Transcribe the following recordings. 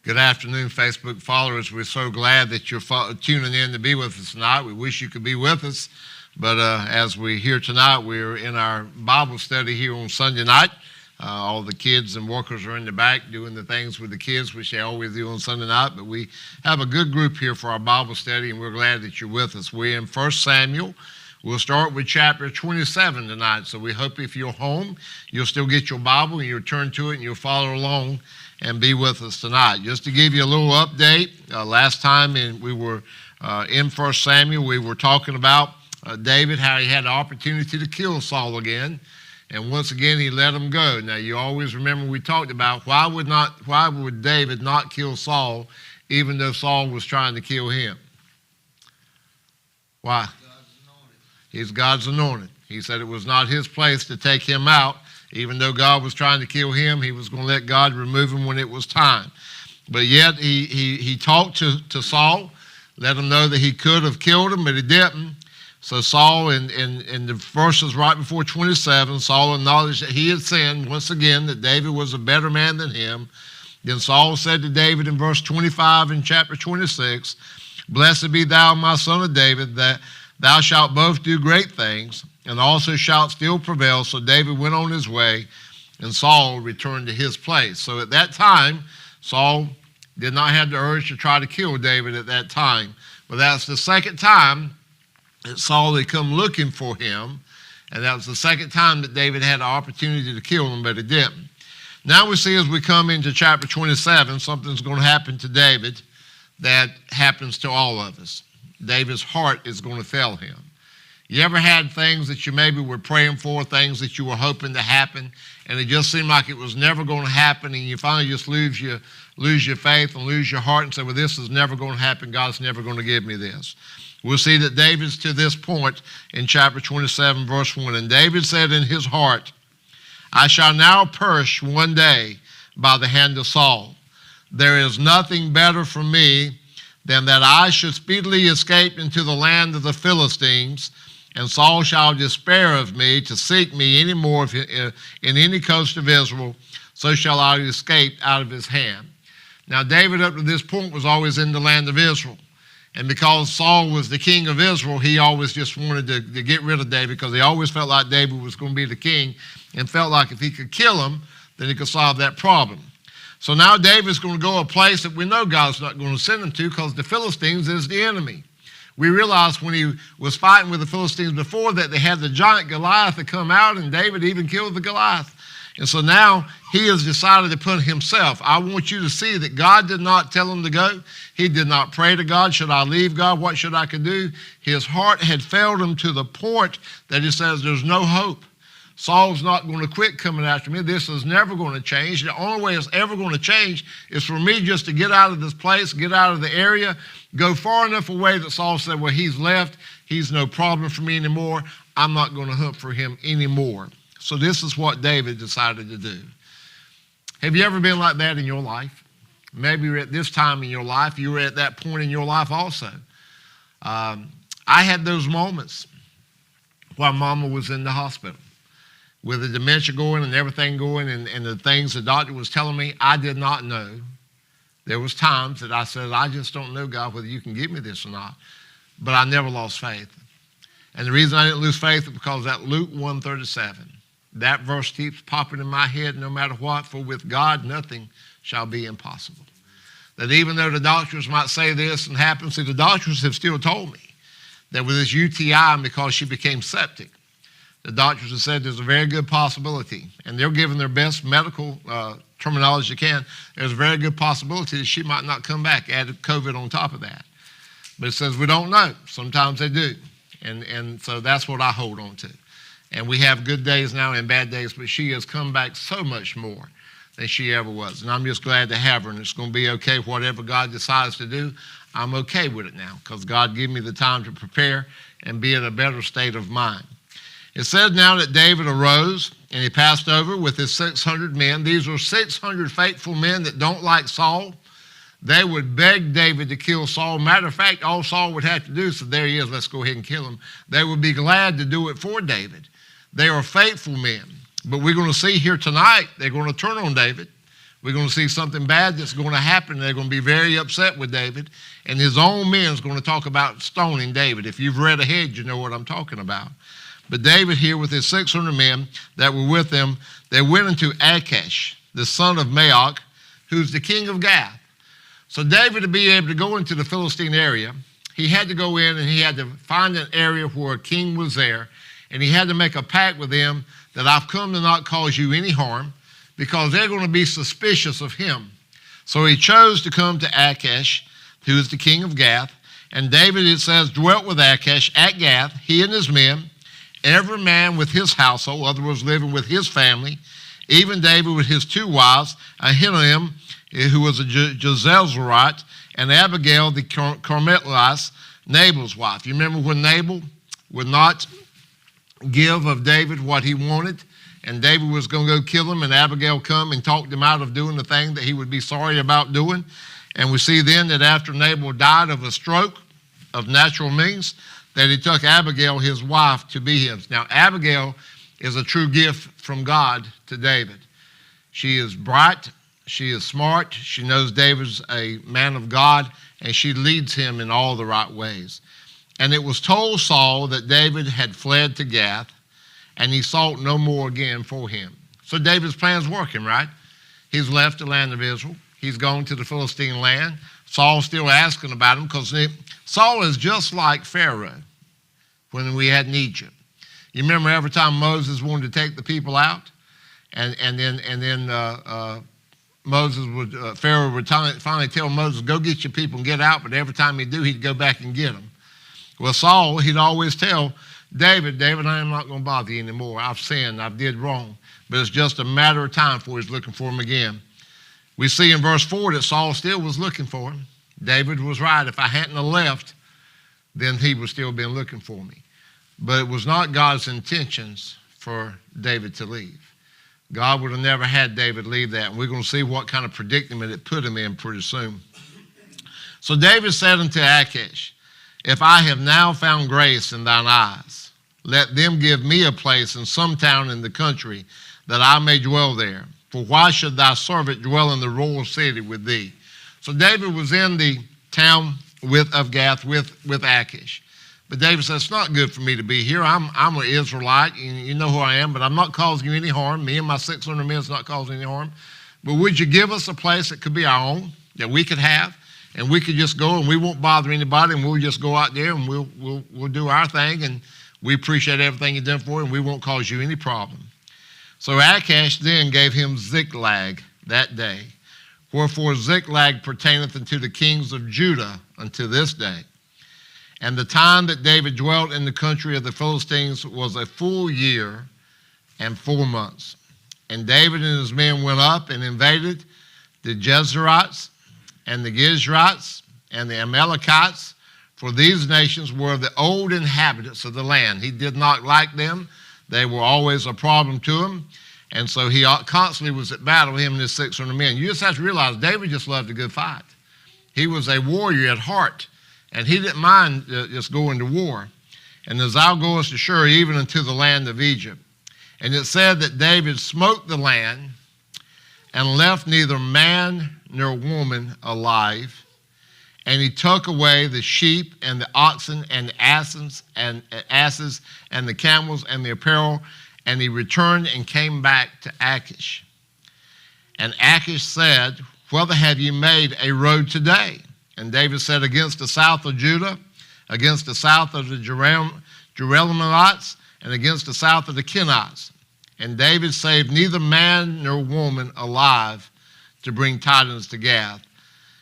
Good afternoon, Facebook followers. We're so glad that you're tuning in to be with us tonight. We wish you could be with us, but as we're here tonight, we're in our Bible study here on Sunday night. All the kids and workers are in the back doing the things with the kids, which they always do on Sunday night, but we have a good group here for our Bible study, and we're glad that you're with us. We're in 1 Samuel. We'll start with chapter 27 tonight, so we hope if you're home, you'll still get your Bible and you'll turn to it and you'll follow along and be with us tonight. Just to give you a little update, last time we were in 1 Samuel, we were talking about David, how he had the opportunity to kill Saul again, and once again he let him go. Now you always remember we talked about why would David not kill Saul even though Saul was trying to kill him? Why? He's God's anointed. He said it was not his place to take him out. Even though God was trying to kill him, he was going to let God remove him when it was time. But yet he talked to Saul, let him know that he could have killed him, but he didn't. So Saul, in the verses right before 27, Saul acknowledged that he had sinned once again, that David was a better man than him. Then Saul said to David in verse 25 in chapter 26, "Blessed be thou, my son of David, that thou shalt both do great things, and also shalt still prevail." So David went on his way, and Saul returned to his place. So at that time, Saul did not have the urge to try to kill David at that time. But that's the second time that Saul had come looking for him, and that was the second time that David had the opportunity to kill him, but he didn't. Now we see as we come into chapter 27, something's going to happen to David that happens to all of us. David's heart is going to fail him. You ever had things that you maybe were praying for, things that you were hoping to happen, and it just seemed like it was never going to happen, and you finally just lose your faith and lose your heart and say, well, this is never going to happen. God's never going to give me this. We'll see that David's to this point in chapter 27, verse 1. And David said in his heart, "I shall now perish one day by the hand of Saul. There is nothing better for me than that I should speedily escape into the land of the Philistines, and Saul shall despair of me to seek me any more in any coast of Israel, so shall I escape out of his hand." Now David up to this point was always in the land of Israel. And because Saul was the king of Israel, he always just wanted to get rid of David because he always felt like David was going to be the king and felt like if he could kill him, then he could solve that problem. So now David's going to go a place that we know God's not going to send him to because the Philistines is the enemy. We realized when he was fighting with the Philistines before that they had the giant Goliath to come out, and David even killed the Goliath. And so now he has decided to put himself. I want you to see that God did not tell him to go. He did not pray to God, should I leave God? What should I do? His heart had failed him to the point that he says there's no hope. Saul's not going to quit coming after me. This is never going to change. The only way it's ever going to change is for me just to get out of this place, get out of the area, go far enough away that Saul said, well, he's left. He's no problem for me anymore. I'm not going to hunt for him anymore. So this is what David decided to do. Have you ever been like that in your life? Maybe you're at this time in your life. You were at that point in your life also. I had those moments while Mama was in the hospital with the dementia going and everything going and the things the doctor was telling me, I did not know. There was times that I said, I just don't know, God, whether you can give me this or not. But I never lost faith. And the reason I didn't lose faith is because that Luke 1:37, that verse keeps popping in my head no matter what, for with God nothing shall be impossible. That even though the doctors might say this and happen, see, the doctors have still told me that with this UTI and because she became septic, the doctors have said there's a very good possibility, and they're giving their best medical terminology they can, there's a very good possibility that she might not come back, add COVID on top of that. But it says we don't know. Sometimes they do. And so that's what I hold on to. And we have good days now and bad days, but she has come back so much more than she ever was. And I'm just glad to have her, and it's going to be okay. Whatever God decides to do, I'm okay with it now because God gave me the time to prepare and be in a better state of mind. It says now that David arose and he passed over with his 600 men. These were 600 faithful men that don't like Saul. They would beg David to kill Saul. Matter of fact, all Saul would have to do is say, there he is, let's go ahead and kill him. They would be glad to do it for David. They are faithful men. But we're going to see here tonight, they're going to turn on David We're going to see something bad that's going to happen. They're going to be very upset with David. And his own men is going to talk about stoning David. If you've read ahead, you know what I'm talking about. But David here with his 600 men that were with him, they went into Achish, the son of Maoch, who's the king of Gath. So David, to be able to go into the Philistine area, he had to go in and he had to find an area where a king was there. And he had to make a pact with them that I've come to not cause you any harm, because they're going to be suspicious of him. So he chose to come to Achish, who is the king of Gath. And David, it says, dwelt with Achish at Gath, he and his men, every man with his household, other words, living with his family, even David with his 2 wives, Ahinoam, who was a Jezreelite, and Abigail, the Carmelite, Nabal's wife. You remember when Nabal would not give of David what he wanted, and David was going to go kill him, and Abigail come and talked him out of doing the thing that he would be sorry about doing. And we see then that after Nabal died of a stroke of natural means, that he took Abigail, his wife, to be his. Now, Abigail is a true gift from God to David. She is bright, she is smart, she knows David's a man of God, and she leads him in all the right ways. And it was told Saul that David had fled to Gath, and he sought no more again for him. So David's plan's working, right? He's left the land of Israel. He's gone to the Philistine land. Saul's still asking about him, because Saul is just like Pharaoh when we had in Egypt. You remember every time Moses wanted to take the people out, and then Pharaoh would finally tell Moses, go get your people and get out, but every time he'd do, he'd go back and get them. Well, Saul, he'd always tell David, I am not going to bother you anymore. I've sinned. I've did wrong. But it's just a matter of time before he's looking for him again. We see in verse 4 that Saul still was looking for him. David was right. If I hadn't have left, then he would still been looking for me. But it was not God's intentions for David to leave. God would have never had David leave that. And we're going to see what kind of predicament it put him in pretty soon. So David said unto Achish, if I have now found grace in thine eyes, let them give me a place in some town in the country, that I may dwell there. For why should thy servant dwell in the royal city with thee? So David was in the town of Gath with Achish. But David says, it's not good for me to be here. I'm an Israelite. You know who I am, but I'm not causing you any harm. Me and my 600 men is not causing any harm. But would you give us a place that could be our own, that we could have? And we could just go and we won't bother anybody, and we'll just go out there and we'll do our thing, and we appreciate everything you've done for us, and we won't cause you any problem. So Achish then gave him Ziklag that day. Wherefore Ziklag pertaineth unto the kings of Judah unto this day. And the time that David dwelt in the country of the Philistines was a full year and 4 months. And David and his men went up and invaded the Jezreelites and the Gizrites and the Amalekites, for these nations were the old inhabitants of the land. He did not like them. They were always a problem to him. And so he constantly was at battle, him and his 600 men. You just have to realize David just loved a good fight. He was a warrior at heart, and he didn't mind just going to war. And as thou goest ashore, even unto the land of Egypt. And it said that David smote the land and left neither man nor woman alive. And he took away the sheep and the oxen and the asses and the camels and the apparel. And he returned and came back to Achish. And Achish said, whether have you made a road today? And David said, against the south of Judah, against the south of the Jerahmeelites, and against the south of the Kenites. And David saved neither man nor woman alive to bring tidings to Gath,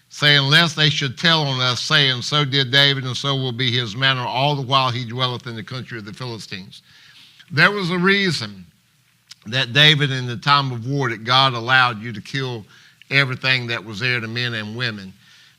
saying, lest they should tell on us, saying, so did David, and so will be his manner all the while he dwelleth in the country of the Philistines. There was a reason that David, in the time of war, that God allowed you to kill everything that was there, the men and women,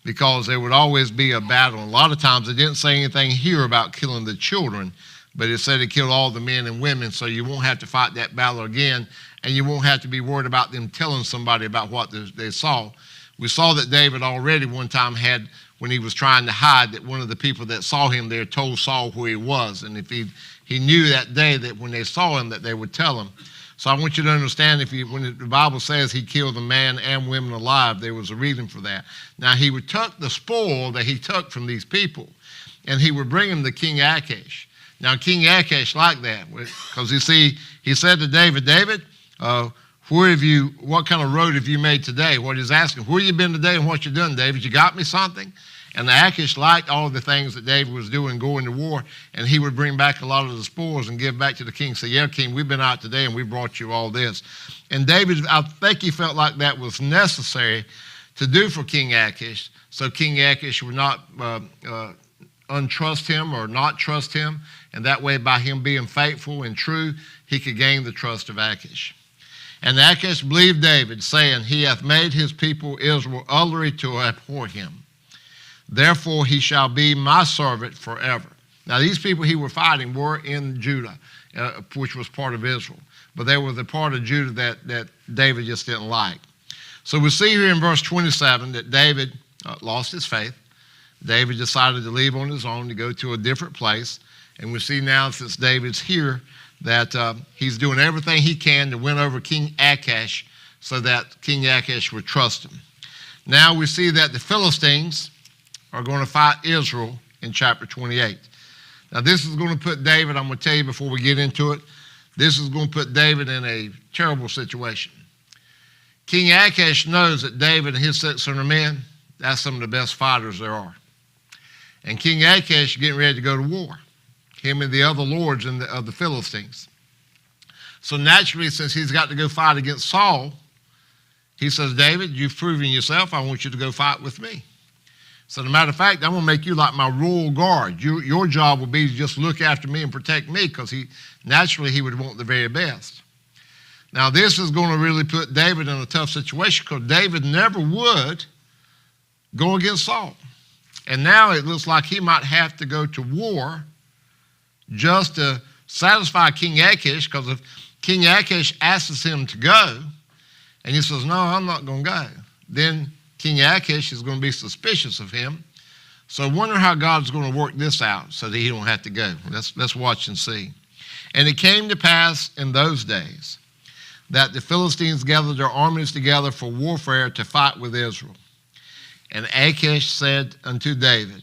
because there would always be a battle. And a lot of times it didn't say anything here about killing the children, but it said it killed all the men and women, so you won't have to fight that battle again, and you won't have to be worried about them telling somebody about what they saw. We saw that David already one time had, when he was trying to hide, that one of the people that saw him there told Saul where he was, and if he knew that day that when they saw him that they would tell him. So I want you to understand, when the Bible says he killed the man and women alive, there was a reason for that. Now he would take the spoil that he took from these people, and he would bring them to King Achish. Now King Achish liked that, because you see, he said to David, David, what kind of road have you made today? What he's asking, where you been today and what you done, David? You got me something? And Achish liked all of the things that David was doing, going to war, and he would bring back a lot of the spoils and give back to the king. Say, yeah, king, we've been out today and we brought you all this. And David, I think he felt like that was necessary to do for King Achish, so King Achish would not untrust him or not trust him, and that way by him being faithful and true, he could gain the trust of Achish. And Achish believed David, saying, he hath made his people Israel utterly to abhor him. Therefore he shall be my servant forever. Now these people he were fighting were in Judah, which was part of Israel. But they were the part of Judah that David just didn't like. So we see here in verse 27 that David lost his faith. David decided to leave on his own to go to a different place. And we see now, since David's here, that he's doing everything he can to win over King Achish so that King Achish would trust him. Now we see that the Philistines are going to fight Israel in chapter 28. Now this is going to put David, I'm going to tell you before we get into it, this is going to put David in a terrible situation. King Achish knows that David and his 600 men, that's some of the best fighters there are. And King Achish is getting ready to go to war, him and the other lords of the Philistines. So naturally, since he's got to go fight against Saul, he says, David, you've proven yourself. I want you to go fight with me. So as a matter of fact, I'm going to make you like my royal guard. Your job will be to just look after me and protect me, because naturally he would want the very best. Now this is going to really put David in a tough situation, because David never would go against Saul. And now it looks like he might have to go to war just to satisfy King Achish, because if King Achish asks him to go, and he says, no, I'm not going to go, then King Achish is going to be suspicious of him. So I wonder how God's going to work this out so that he don't have to go. Let's watch and see. And it came to pass in those days that the Philistines gathered their armies together for warfare to fight with Israel. And Achish said unto David,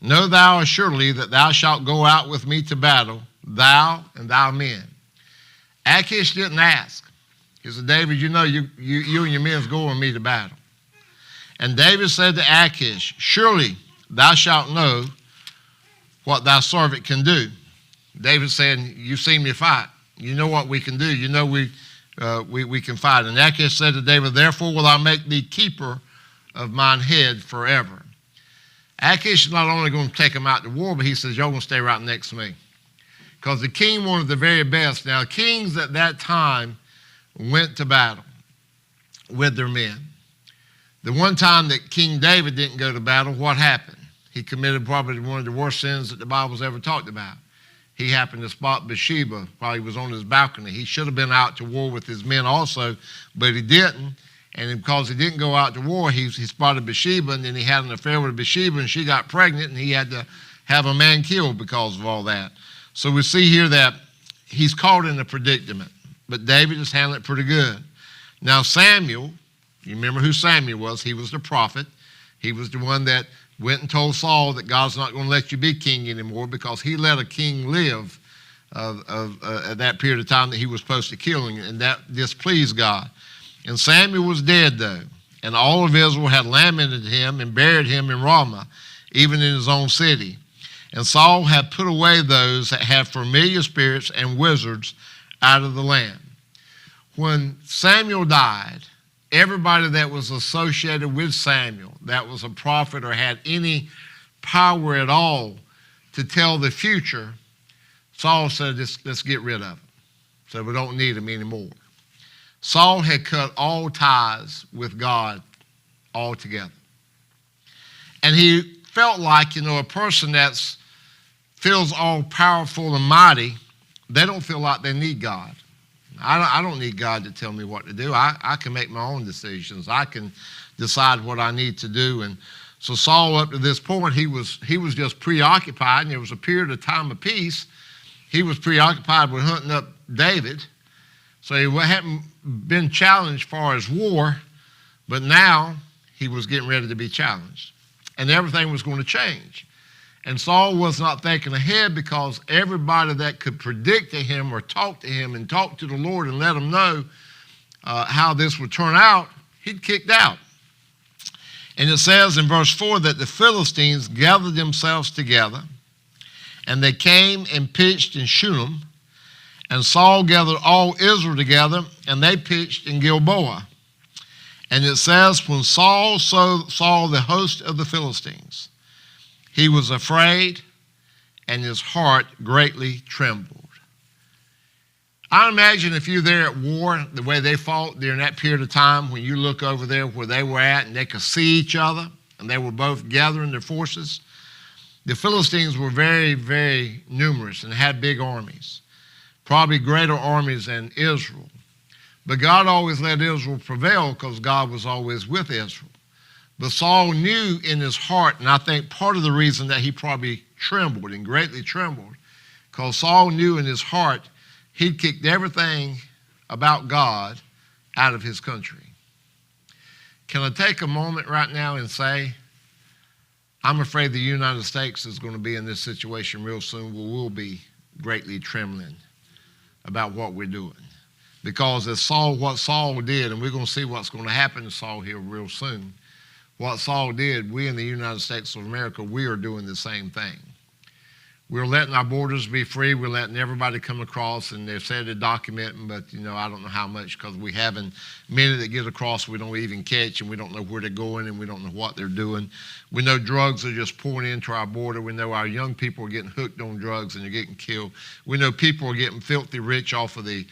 know thou assuredly that thou shalt go out with me to battle, thou and thy men. Achish didn't ask. He said, David, you know you and your men go with me to battle. And David said to Achish, surely thou shalt know what thy servant can do. David said, you've seen me fight. You know what we can do. You know we can fight. And Achish said to David, therefore will I make thee keeper of mine head forever. Achish is not only going to take him out to war, but he says, y'all going to stay right next to me. Because the king wanted the very best. Now, kings at that time went to battle with their men. The one time that King David didn't go to battle, what happened? He committed probably one of the worst sins that the Bible's ever talked about. He happened to spot Bathsheba while he was on his balcony. He should have been out to war with his men also, but he didn't. And because he didn't go out to war, he spotted Bathsheba, and then he had an affair with Bathsheba, and she got pregnant, and he had to have a man killed because of all that. So we see here that he's caught in a predicament, but David has handled it pretty good. Now Samuel, you remember who Samuel was. He was the prophet. He was the one that went and told Saul that God's not going to let you be king anymore, because he let a king live at that period of time that he was supposed to kill him, and that displeased God. And Samuel was dead, though, and all of Israel had lamented him and buried him in Ramah, even in his own city. And Saul had put away those that had familiar spirits and wizards out of the land. When Samuel died, everybody that was associated with Samuel, that was a prophet or had any power at all to tell the future, Saul said, let's get rid of them. So we don't need them anymore. Saul had cut all ties with God altogether. And he felt like, a person that feels all powerful and mighty, they don't feel like they need God. I don't need God to tell me what to do. I can make my own decisions. I can decide what I need to do. And so Saul, up to this point, he was just preoccupied, and there was a period of time of peace. He was preoccupied with hunting up David. So he hadn't been challenged for his war, but now he was getting ready to be challenged. And everything was going to change. And Saul was not thinking ahead, because everybody that could predict to him or talk to him and talk to the Lord and let him know how this would turn out, he'd kicked out. And it says in verse 4 that the Philistines gathered themselves together, and they came and pitched in Shunem, and Saul gathered all Israel together, and they pitched in Gilboa. And it says, when Saul saw the host of the Philistines, he was afraid, and his heart greatly trembled. I imagine if you're there at war, the way they fought during that period of time, when you look over there where they were at and they could see each other, and they were both gathering their forces, the Philistines were very, very numerous and had big armies, probably greater armies than Israel. But God always let Israel prevail, because God was always with Israel. But Saul knew in his heart, and I think part of the reason that he probably trembled and greatly trembled, because Saul knew in his heart he'd kicked everything about God out of his country. Can I take a moment right now and say, I'm afraid the United States is going to be in this situation real soon where we'll be greatly trembling about what we're doing. Because what Saul did, and we're going to see what's going to happen to Saul here real soon, what Saul did, we in the United States of America, we are doing the same thing. We're letting our borders be free. We're letting everybody come across, and they've said they're documenting, but I don't know how much, because we haven't many that get across we don't even catch, and we don't know where they're going, and we don't know what they're doing. We know drugs are just pouring into our border. We know our young people are getting hooked on drugs and they're getting killed. We know people are getting filthy rich off of the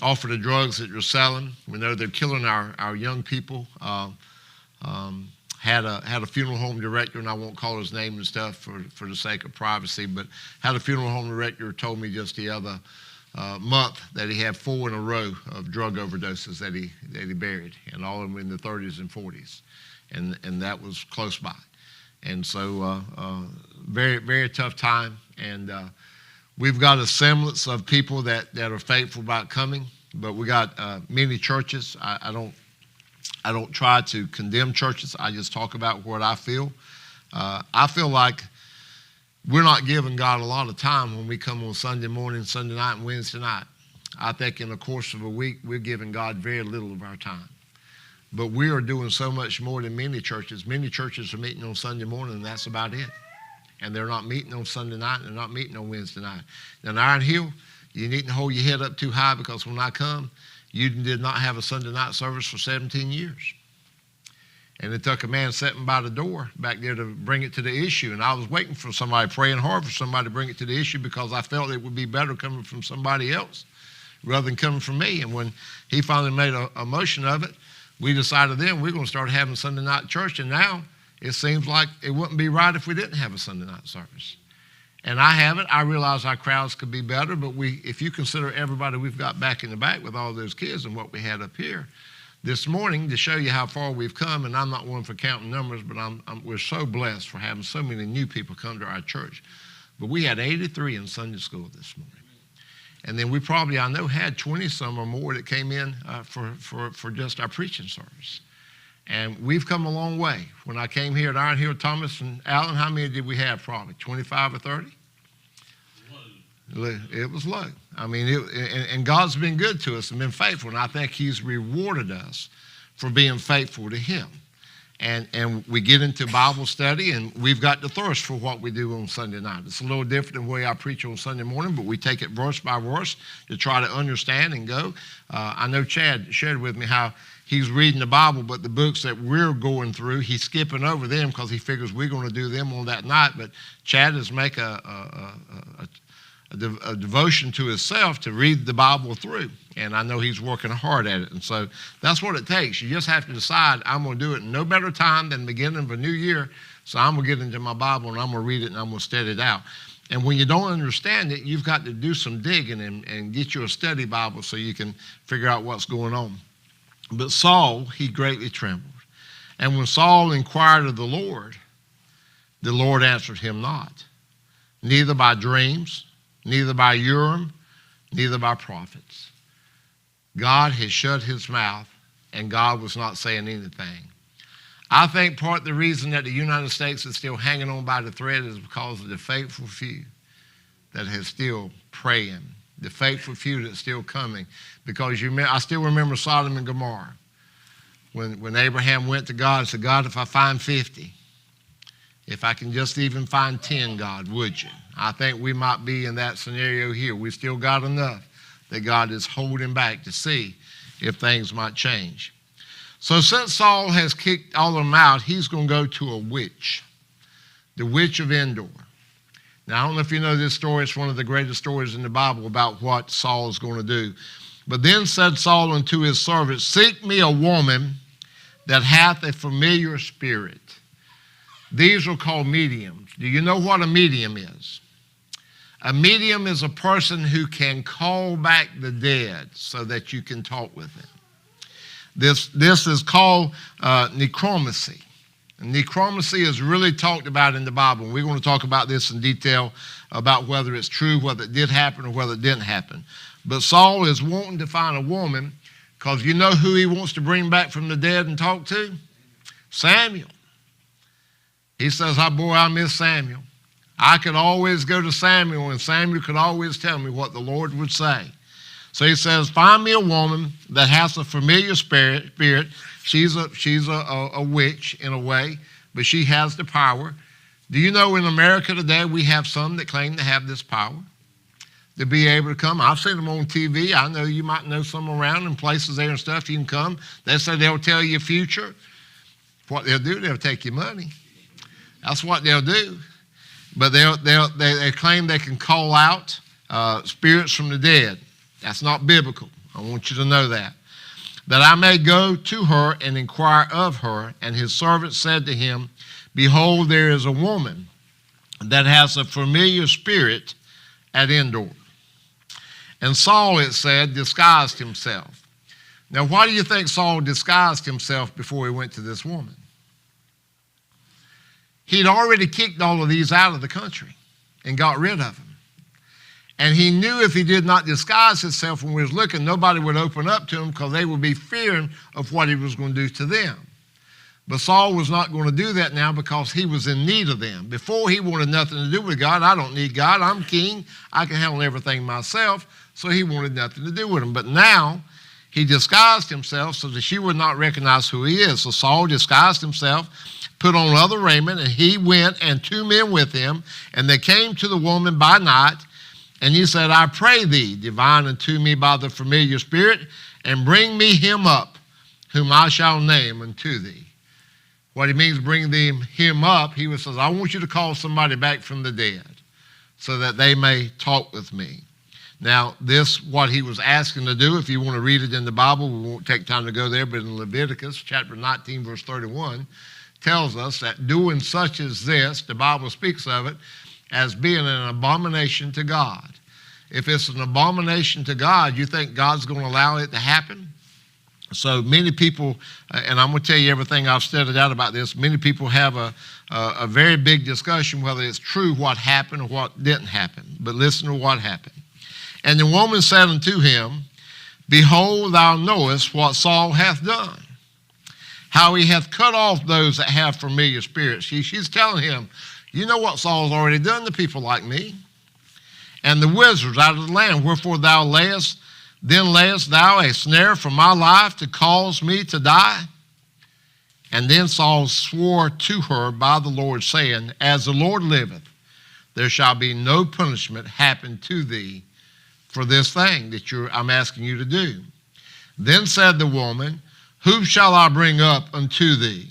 drugs that you're selling. We know they're killing our young people. Had a funeral home director, and I won't call his name and stuff for the sake of privacy, but had a funeral home director told me just the other month that he had 4 in a row of drug overdoses that he buried, and all of them in the 30s and 40s, and that was close by. And so very, very tough time, and we've got a semblance of people that are faithful about coming, but we got many churches. I don't try to condemn churches. I just talk about what I feel. I feel like we're not giving God a lot of time when we come on Sunday morning, Sunday night, and Wednesday night. I think in the course of a week, we're giving God very little of our time. But we are doing so much more than many churches. Many churches are meeting on Sunday morning, and that's about it. And they're not meeting on Sunday night, and they're not meeting on Wednesday night. Now, in Iron Hill, you needn't hold your head up too high, because when I come, you did not have a Sunday night service for 17 years. And it took a man sitting by the door back there to bring it to the issue. And I was waiting for somebody, praying hard for somebody to bring it to the issue, because I felt it would be better coming from somebody else rather than coming from me. And when he finally made a motion of it, we decided then we're going to start having Sunday night church. And now it seems like it wouldn't be right if we didn't have a Sunday night service. And I haven't. I realize our crowds could be better, but if you consider everybody we've got back in the back with all those kids and what we had up here this morning, to show you how far we've come, and I'm not one for counting numbers, but we're so blessed for having so many new people come to our church. But we had 83 in Sunday school this morning. And then we probably, I know, had 20 some or more that came in for just our preaching service. And we've come a long way. When I came here at Iron Hill, Thomas and Alan, how many did we have probably? 25 or 30? Low. It was low. I mean, and God's been good to us and been faithful, and I think he's rewarded us for being faithful to him. And we get into Bible study, and we've got the thirst for what we do on Sunday night. It's a little different than the way I preach on Sunday morning, but we take it verse by verse to try to understand and go. I know Chad shared with me how he's reading the Bible, but the books that we're going through, he's skipping over them because he figures we're going to do them on that night. But Chad is make a devotion to himself to read the Bible through. And I know he's working hard at it. And so that's what it takes. You just have to decide, I'm going to do it in no better time than the beginning of a new year. So I'm going to get into my Bible and I'm going to read it and I'm going to study it out. And when you don't understand it, you've got to do some digging and get you a study Bible so you can figure out what's going on. But Saul, he greatly trembled. And when Saul inquired of the Lord answered him not, neither by dreams, neither by Urim, neither by prophets. God had shut his mouth and God was not saying anything. I think part of the reason that the United States is still hanging on by the thread is because of the faithful few that is still praying, the faithful few that's still coming. Because I still remember Sodom and Gomorrah. When Abraham went to God and said, God, if I find 50, if I can just even find 10, God, would you? I think we might be in that scenario here. We still got enough that God is holding back to see if things might change. So since Saul has kicked all of them out, he's going to go to a witch, the witch of Endor. Now, I don't know if you know this story. It's one of the greatest stories in the Bible about what Saul is going to do. But then said Saul unto his servants, seek me a woman that hath a familiar spirit. These are called mediums. Do you know what a medium is? A medium is a person who can call back the dead so that you can talk with them. This is called necromancy. And necromancy is really talked about in the Bible. And we're going to talk about this in detail about whether it's true, whether it did happen, or whether it didn't happen. But Saul is wanting to find a woman because you know who he wants to bring back from the dead and talk to? Samuel. He says, oh boy, I miss Samuel. I could always go to Samuel and Samuel could always tell me what the Lord would say. So he says, find me a woman that has a familiar spirit. She's a witch in a way, but she has the power. Do you know in America today we have some that claim to have this power? To be able to come. I've seen them on TV. I know you might know some around in places there and stuff. You can come. They say they'll tell you your future. What they'll do, they'll take your money. That's what they'll do. But they claim they can call out spirits from the dead. That's not biblical. I want you to know that. That I may go to her and inquire of her. And his servant said to him, behold, there is a woman that has a familiar spirit at Endor. And Saul, it said, disguised himself. Now, why do you think Saul disguised himself before he went to this woman? He'd already kicked all of these out of the country and got rid of them. And he knew if he did not disguise himself when we was looking, nobody would open up to him because they would be fearing of what he was going to do to them. But Saul was not going to do that now because he was in need of them. Before, he wanted nothing to do with God. I don't need God. I'm king. I can handle everything myself. So he wanted nothing to do with them. But now he disguised himself so that she would not recognize who he is. So Saul disguised himself, put on other raiment, and he went and 2 men with him. And they came to the woman by night. And he said, I pray thee, divine unto me by the familiar spirit, and bring me him up, whom I shall name unto thee. What he means, bring him up, he says, I want you to call somebody back from the dead so that they may talk with me. Now, this, what he was asking to do, if you want to read it in the Bible, we won't take time to go there, but in Leviticus chapter 19, verse 31, tells us that doing such as this, the Bible speaks of it, as being an abomination to God. If it's an abomination to God, you think God's going to allow it to happen? So many people, and I'm going to tell you everything I've studied out about this, many people have a very big discussion whether it's true what happened or what didn't happen. But listen to what happened. And the woman said unto him, behold, thou knowest what Saul hath done, how he hath cut off those that have familiar spirits. She's telling him, you know what Saul's already done to people like me, and the wizards out of the land. Wherefore thou layest thou a snare for my life to cause me to die? And then Saul swore to her by the Lord, saying, as the Lord liveth, there shall be no punishment happen to thee for this thing that I'm asking you to do. Then said the woman, whom shall I bring up unto thee?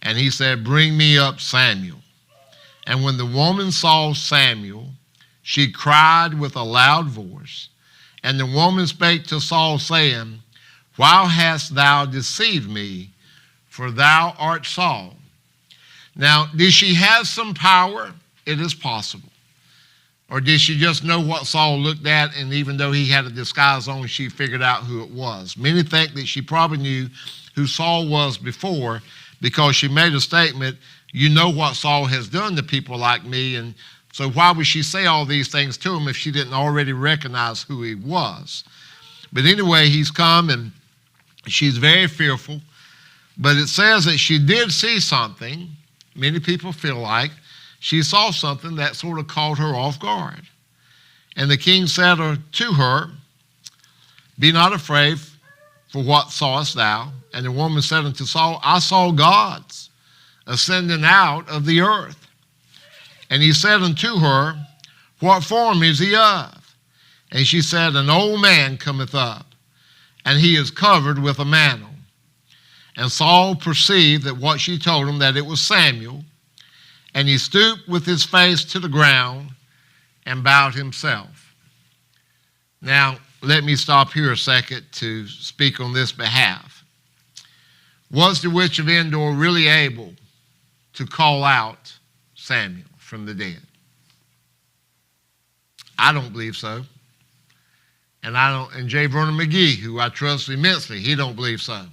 And he said, bring me up Samuel. And when the woman saw Samuel, she cried with a loud voice. And the woman spake to Saul, saying, why hast thou deceived me? For thou art Saul. Now, did she have some power? It is possible. Or did she just know what Saul looked at, and even though he had a disguise on, she figured out who it was? Many think that she probably knew who Saul was before because she made a statement, you know what Saul has done to people like me, and so why would she say all these things to him if she didn't already recognize who he was? But anyway, he's come and she's very fearful. But it says that she did see something. Many people feel like she saw something that sort of caught her off guard. And the king said to her, "Be not afraid, for what sawest thou?" And the woman said unto Saul, "I saw gods ascending out of the earth." And he said unto her, "What form is he of?" And she said, "An old man cometh up, and he is covered with a mantle." And Saul perceived that what she told him, that it was Samuel, and he stooped with his face to the ground and bowed himself. Now, let me stop here a second to speak on this behalf. Was the witch of Endor really able to call out Samuel from the dead? I don't believe so. And J. Vernon McGee, who I trust immensely, he don't believe so.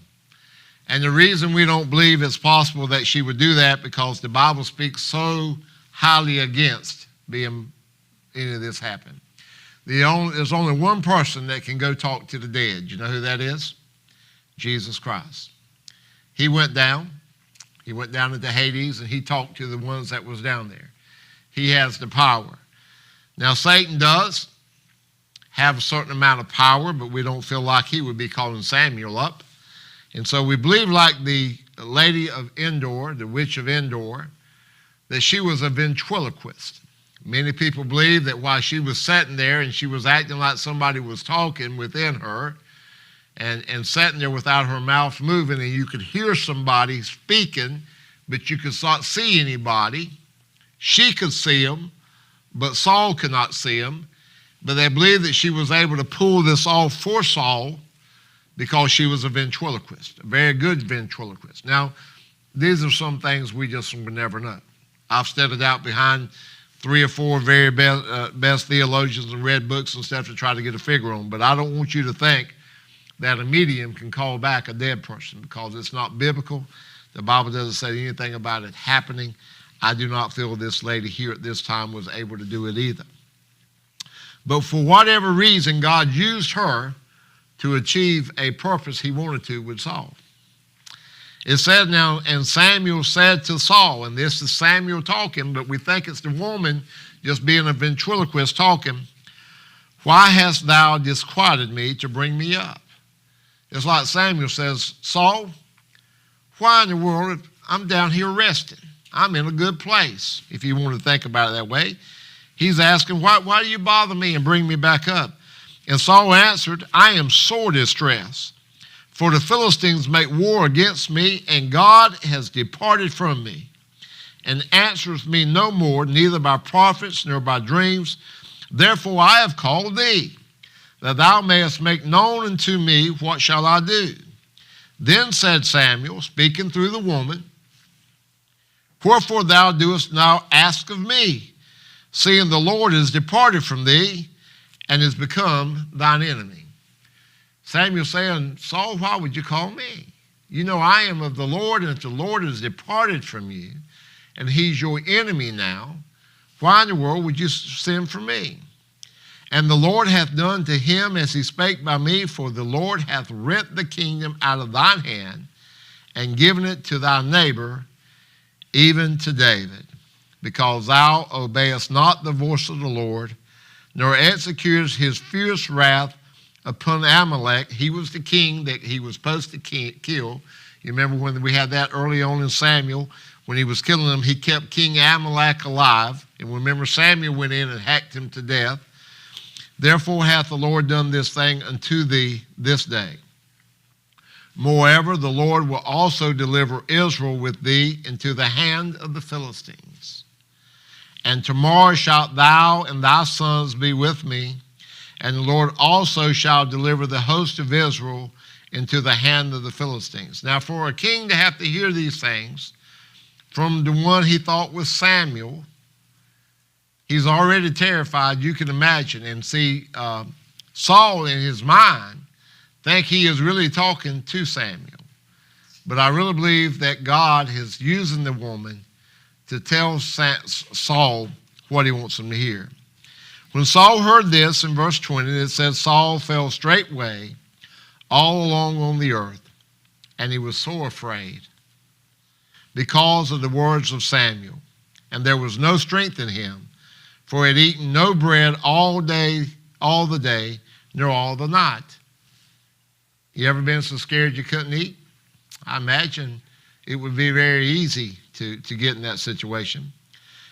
And the reason we don't believe it's possible that she would do that, because the Bible speaks so highly against being any of this happen. There's only one person that can go talk to the dead. You know who that is? Jesus Christ. He went down into Hades, and he talked to the ones that was down there. He has the power. Now, Satan does have a certain amount of power, but we don't feel like he would be calling Samuel up. And so we believe, like the lady of Endor, the witch of Endor, that she was a ventriloquist. Many people believe that while she was sitting there and she was acting like somebody was talking within her, and sitting there without her mouth moving, and you could hear somebody speaking, but you could not see anybody. She could see them, but Saul could not see them. But they believe that she was able to pull this off for Saul because she was a ventriloquist, a very good ventriloquist. Now, these are some things we just would never know. I've studied out behind 3 or 4 very best theologians and read books and stuff to try to get a figure on, but I don't want you to think that a medium can call back a dead person, because it's not biblical. The Bible doesn't say anything about it happening. I do not feel this lady here at this time was able to do it either. But for whatever reason, God used her to achieve a purpose he wanted to with Saul. It says now, and Samuel said to Saul, and this is Samuel talking, but we think it's the woman just being a ventriloquist talking, "Why hast thou disquieted me to bring me up?" It's like Samuel says, "Saul, why in the world? I'm down here resting. I'm in a good place," if you want to think about it that way. He's asking, why do you bother me and bring me back up? And Saul answered, "I am sore distressed, for the Philistines make war against me, and God has departed from me, and answereth me no more, neither by prophets nor by dreams. Therefore I have called thee, that thou mayest make known unto me what shall I do." Then said Samuel, speaking through the woman, "Wherefore thou doest now ask of me, seeing the Lord is departed from thee, and is become thine enemy?" Samuel saying, "Saul, why would you call me? You know I am of the Lord, and if the Lord is departed from you, and he's your enemy now, why in the world would you send for me? And the Lord hath done to him as he spake by me, for the Lord hath rent the kingdom out of thine hand, and given it to thy neighbor, even to David, because thou obeyest not the voice of the Lord, nor executest his fierce wrath upon Amalek." He was the king that he was supposed to kill. You remember when we had that early on in Samuel, when he was killing them, he kept King Amalek alive. And remember, Samuel went in and hacked him to death. "Therefore hath the Lord done this thing unto thee this day. Moreover, the Lord will also deliver Israel with thee into the hand of the Philistines. And tomorrow shalt thou and thy sons be with me, and the Lord also shall deliver the host of Israel into the hand of the Philistines." Now, for a king to have to hear these things from the one he thought was Samuel, he's already terrified, you can imagine. And see, Saul in his mind think he is really talking to Samuel. But I really believe that God is using the woman to tell Saul what he wants him to hear. When Saul heard this, in verse 20, it says, Saul fell straightway all along on the earth, and he was sore afraid because of the words of Samuel. And there was no strength in him, for he had eaten no bread all the day, nor all the night. You ever been so scared you couldn't eat? I imagine it would be very easy to get in that situation.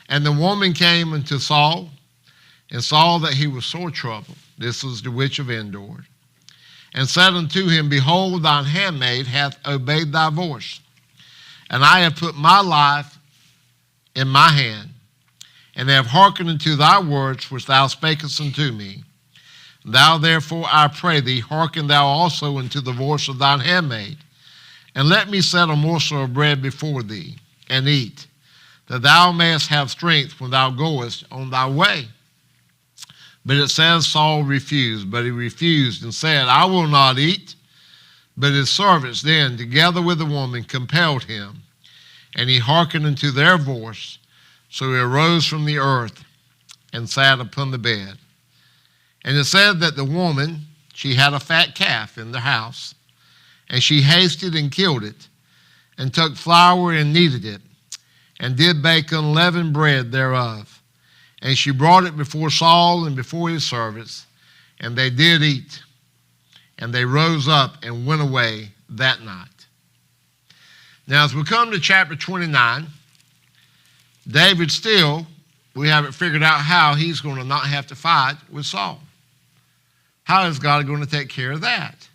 And the woman came unto Saul, and saw that he was sore troubled. This was the witch of Endor. And said unto him, Behold, thine handmaid hath obeyed thy voice, and I have put my life in my hand, and have hearkened unto thy words which thou spakest unto me. Thou therefore, I pray thee, hearken thou also unto the voice of thine handmaid, and let me set a morsel of bread before thee, and eat, that thou mayest have strength when thou goest on thy way. But it says Saul refused, but he refused and said, I will not eat. But his servants then, together with the woman, compelled him, and he hearkened unto their voice. So he arose from the earth and sat upon the bed. And it said that the woman, she had a fat calf in the house, and she hasted and killed it, and took flour and kneaded it, and did bake unleavened bread thereof. And she brought it before Saul and before his servants, and they did eat. And they rose up and went away that night. Now, as we come to chapter 29, David still, we haven't figured out how he's going to not have to fight with Saul. How is God going to take care of that?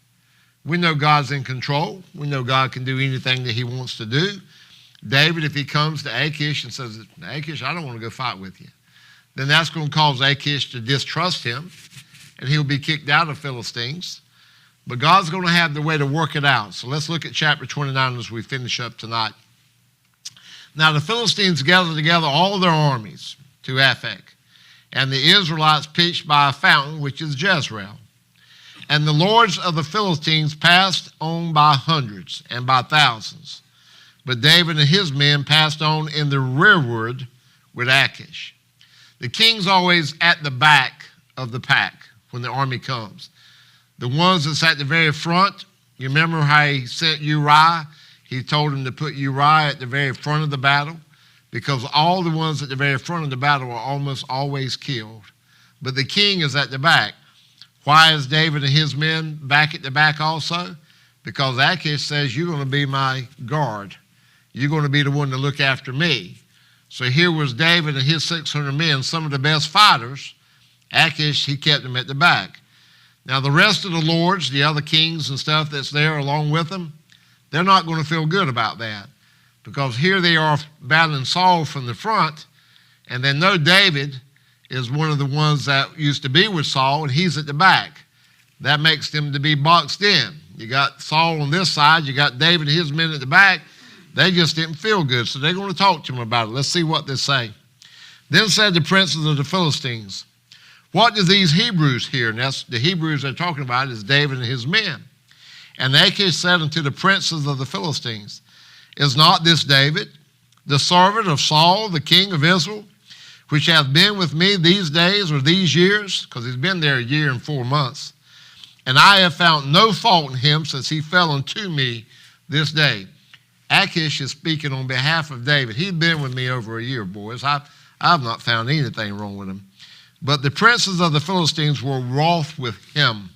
We know God's in control. We know God can do anything that he wants to do. David, if he comes to Achish and says, Achish, I don't want to go fight with you, then that's going to cause Achish to distrust him, and he'll be kicked out of Philistines. But God's going to have the way to work it out. So let's look at chapter 29 as we finish up tonight. Now the Philistines gathered together all their armies to Aphek, and the Israelites pitched by a fountain, which is Jezreel. And the lords of the Philistines passed on by hundreds and by thousands. But David and his men passed on in the rearward with Achish. The king's always at the back of the pack when the army comes. The ones that's at the very front, you remember how he sent Uriah? He told him to put Uriah at the very front of the battle, because all the ones at the very front of the battle are almost always killed. But the king is at the back. Why is David and his men back at the back also? Because Achish says, you're going to be my guard. You're going to be the one to look after me. So here was David and his 600 men, some of the best fighters. Achish, he kept them at the back. Now the rest of the lords, the other kings and stuff that's there along with them, they're not going to feel good about that, because here they are battling Saul from the front, and they know David is one of the ones that used to be with Saul, and he's at the back. That makes them to be boxed in. You got Saul on this side, you got David and his men at the back. They just didn't feel good, so they're going to talk to him about it. Let's see what they say. Then said the princes of the Philistines, what do these Hebrews hear? And that's the Hebrews they're talking about is David and his men. And Achish said unto the princes of the Philistines, is not this David, the servant of Saul, the king of Israel, which hath been with me these days or these years? Because he's been there 1 year and 4 months. And I have found no fault in him since he fell unto me this day. Achish is speaking on behalf of David. He's been with me over 1 year, boys. I've not found anything wrong with him. But the princes of the Philistines were wroth with him.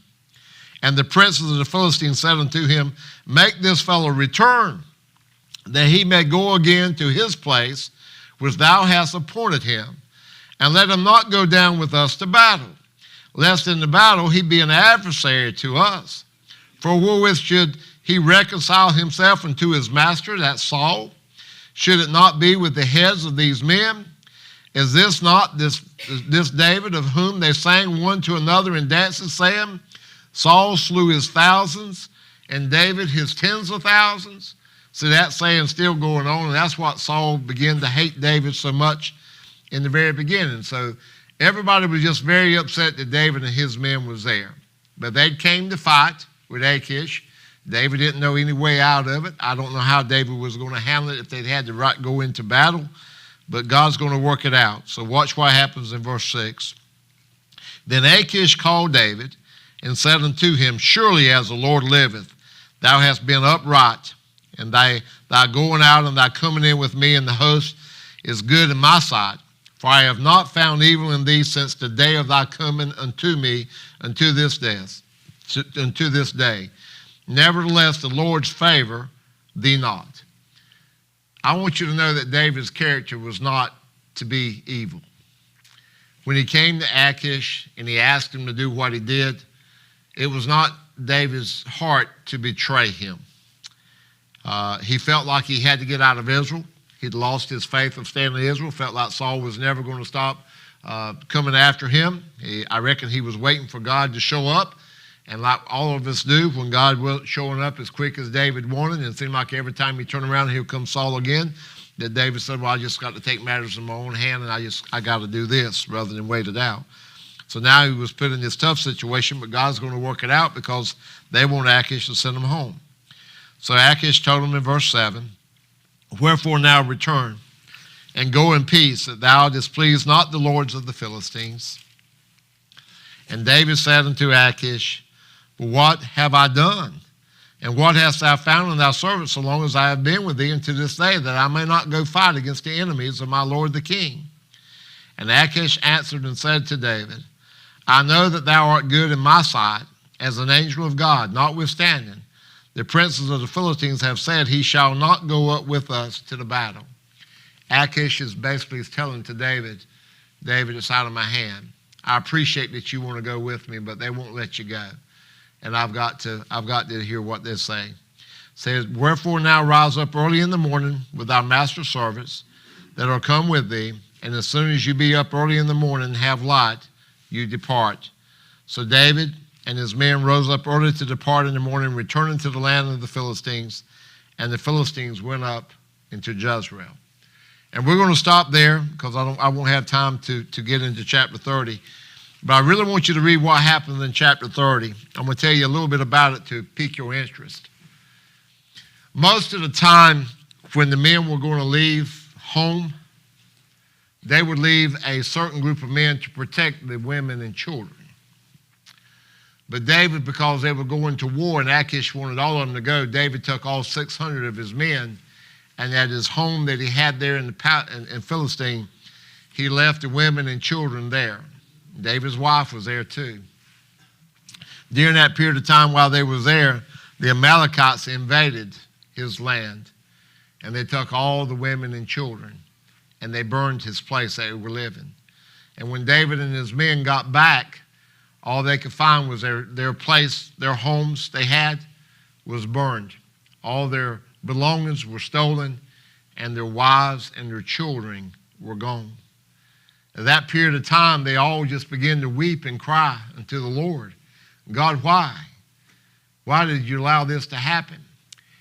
And the princes of the Philistines said unto him, make this fellow return, that he may go again to his place, which thou hast appointed him. And let him not go down with us to battle, lest in the battle he be an adversary to us. For wherewith should he reconcile himself unto his master, that's Saul? Should it not be with the heads of these men? Is this not this David of whom they sang one to another in dances, saying, Saul slew his thousands, and David his tens of thousands? So that saying still going on, and that's what Saul began to hate David so much in the very beginning. So everybody was just very upset that David and his men was there. But they came to fight with Achish. David didn't know any way out of it. I don't know how David was going to handle it if they'd had to go into battle, but God's going to work it out. So watch what happens in verse 6. Then Achish called David and said unto him, Surely as the Lord liveth, thou hast been upright, and thy going out and thy coming in with me in the host is good in my sight. For I have not found evil in thee since the day of thy coming unto me unto this day. Nevertheless, the Lord's favor thee not. I want you to know that David's character was not to be evil. When he came to Achish and he asked him to do what he did, it was not David's heart to betray him. He felt like he had to get out of Israel. He'd lost his faith of staying in Israel, felt like Saul was never going to stop coming after him. I reckon he was waiting for God to show up. And like all of us do, when God wasn't showing up as quick as David wanted, and it seemed like every time he turned around, here comes Saul again, that David said, well, I just got to take matters in my own hand, and I got to do this rather than wait it out. So now he was put in this tough situation, but God's going to work it out because they want Achish to send him home. So Achish told him in verse 7, Wherefore now return, and go in peace, that thou displease not the lords of the Philistines. And David said unto Achish, What have I done? And what hast thou found in thy servant so long as I have been with thee unto this day, that I may not go fight against the enemies of my lord the king? And Achish answered and said to David, I know that thou art good in my sight, as an angel of God. Notwithstanding, the princes of the Philistines have said, He shall not go up with us to the battle. Achish is basically telling to David, David, it's out of my hand. I appreciate that you want to go with me, but they won't let you go. And I've got to hear what they say. It says, Wherefore now rise up early in the morning with thy master's servants that are come with thee, and as soon as you be up early in the morning, have light, you depart. So David and his men rose up early to depart in the morning, returning to the land of the Philistines, and the Philistines went up into Jezreel. And we're going to stop there because I won't have time to get into chapter 30. But I really want you to read what happened in chapter 30. I'm going to tell you a little bit about it to pique your interest. Most of the time when the men were going to leave home, they would leave a certain group of men to protect the women and children. But David, because they were going to war and Achish wanted all of them to go, David took all 600 of his men, and at his home that he had there in Philistine, he left the women and children there. David's wife was there too. During that period of time while they were there, the Amalekites invaded his land, and they took all the women and children, and they burned his place they were living. And when David and his men got back, all they could find was their place, their homes they had was burned. All their belongings were stolen, and their wives and their children were gone. At that period of time, they all just began to weep and cry unto the Lord. God, why? Why did you allow this to happen?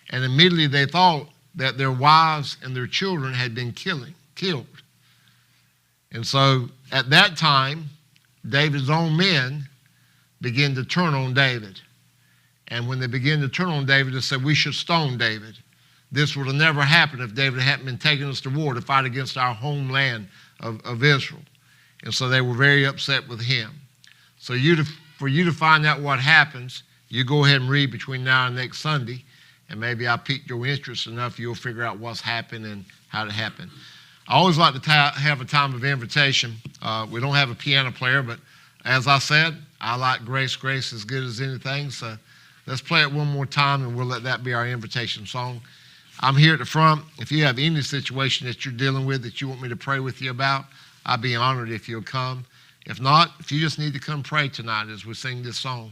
And immediately they thought that their wives and their children had been killed. And so at that time, David's own men began to turn on David. And when they began to turn on David, they said, we should stone David. This would have never happened if David hadn't been taking us to war to fight against our homeland of Israel. And so they were very upset with him. So for you to find out what happens, you go ahead and read between now and next Sunday, and maybe I'll pique your interest enough you'll figure out what's happened and how it happened. I always like to have a time of invitation. We don't have a piano player, but as I said, I like Grace. Grace as good as anything. So let's play it one more time, and we'll let that be our invitation song. I'm here at the front. If you have any situation that you're dealing with that you want me to pray with you about, I'd be honored if you'll come. If not, if you just need to come pray tonight as we sing this song,